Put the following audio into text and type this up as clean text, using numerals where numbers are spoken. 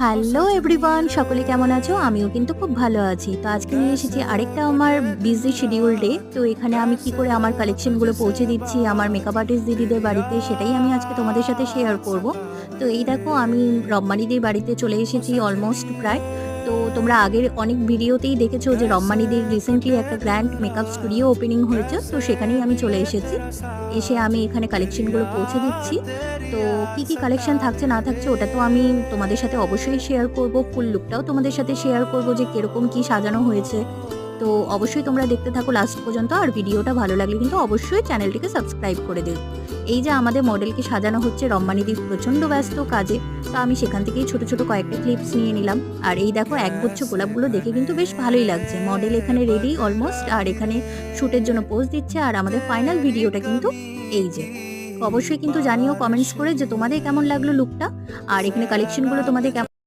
Hello everyone, সকলে কেমন আছো? আমিও কিন্তু খুব ভালো আছি। তো আজকে নিয়ে এসেছি আরেকটা আমার বিজি শিডিউল ডে। তো এখানে আমি কি করে আমার কালেকশনগুলো পৌঁছে দিচ্ছি আমার মেকআপ আর্টিস্ট দিদিদের বাড়িতে, সেটাই আমি আজকে তোমাদের সাথে শেয়ার করব। তো এই দেখো, আমি রম্মানিদির বাড়িতে চলে এসেছি অলমোস্ট প্রায়। তো তোমরা আগের অনেক ভিডিওতেই দেখেছো যে রম্মানিদির রিসেন্টলি একটা গ্র্যান্ড মেকআপ স্টুডিও ওপেনিং হয়েছে। তো সেখানেই আমি চলে এসেছি। এসে আমি এখানে কালেকশনগুলো পৌঁছে দিচ্ছি। তো কি কালেকশন থাকছে না থাকছে ওটা তো আমি তোমাদের সাথে অবশ্যই শেয়ার করব। ফুল লুকটাও তোমাদের সাথে শেয়ার করব যে কিরকম কি সাজানো হয়েছে। তো অবশ্যই তোমরা দেখতে থাকো লাস্ট পর্যন্ত। আর ভিডিওটা ভালো লাগলে কিন্তু অবশ্যই চ্যানেলটিকে সাবস্ক্রাইব করে দিও। এই যে আমাদের মডেলকে সাজানো হচ্ছে, রম্মানিদি প্রচণ্ড ব্যস্ত কাজে। তো আমি সেখান থেকেই ছোট ছোট কয়েকটা ক্লিপস নিয়ে নিলাম। আর এই দেখো, একগুচ্ছ গোলাপগুলো দেখে কিন্তু বেশ ভালোই লাগছে। মডেল এখানে রেডি অলমোস্ট, আর এখানে শ্যুটের জন্য পোজ দিচ্ছে। আর আমাদের ফাইনাল ভিডিওটা কিন্তু এই যে। অবশ্যই কিন্তু জানিও কমেন্টস করে যে তোমাদের কেমন লাগলো লুকটা, আর এখানে কালেকশনগুলো তোমাদের কেমন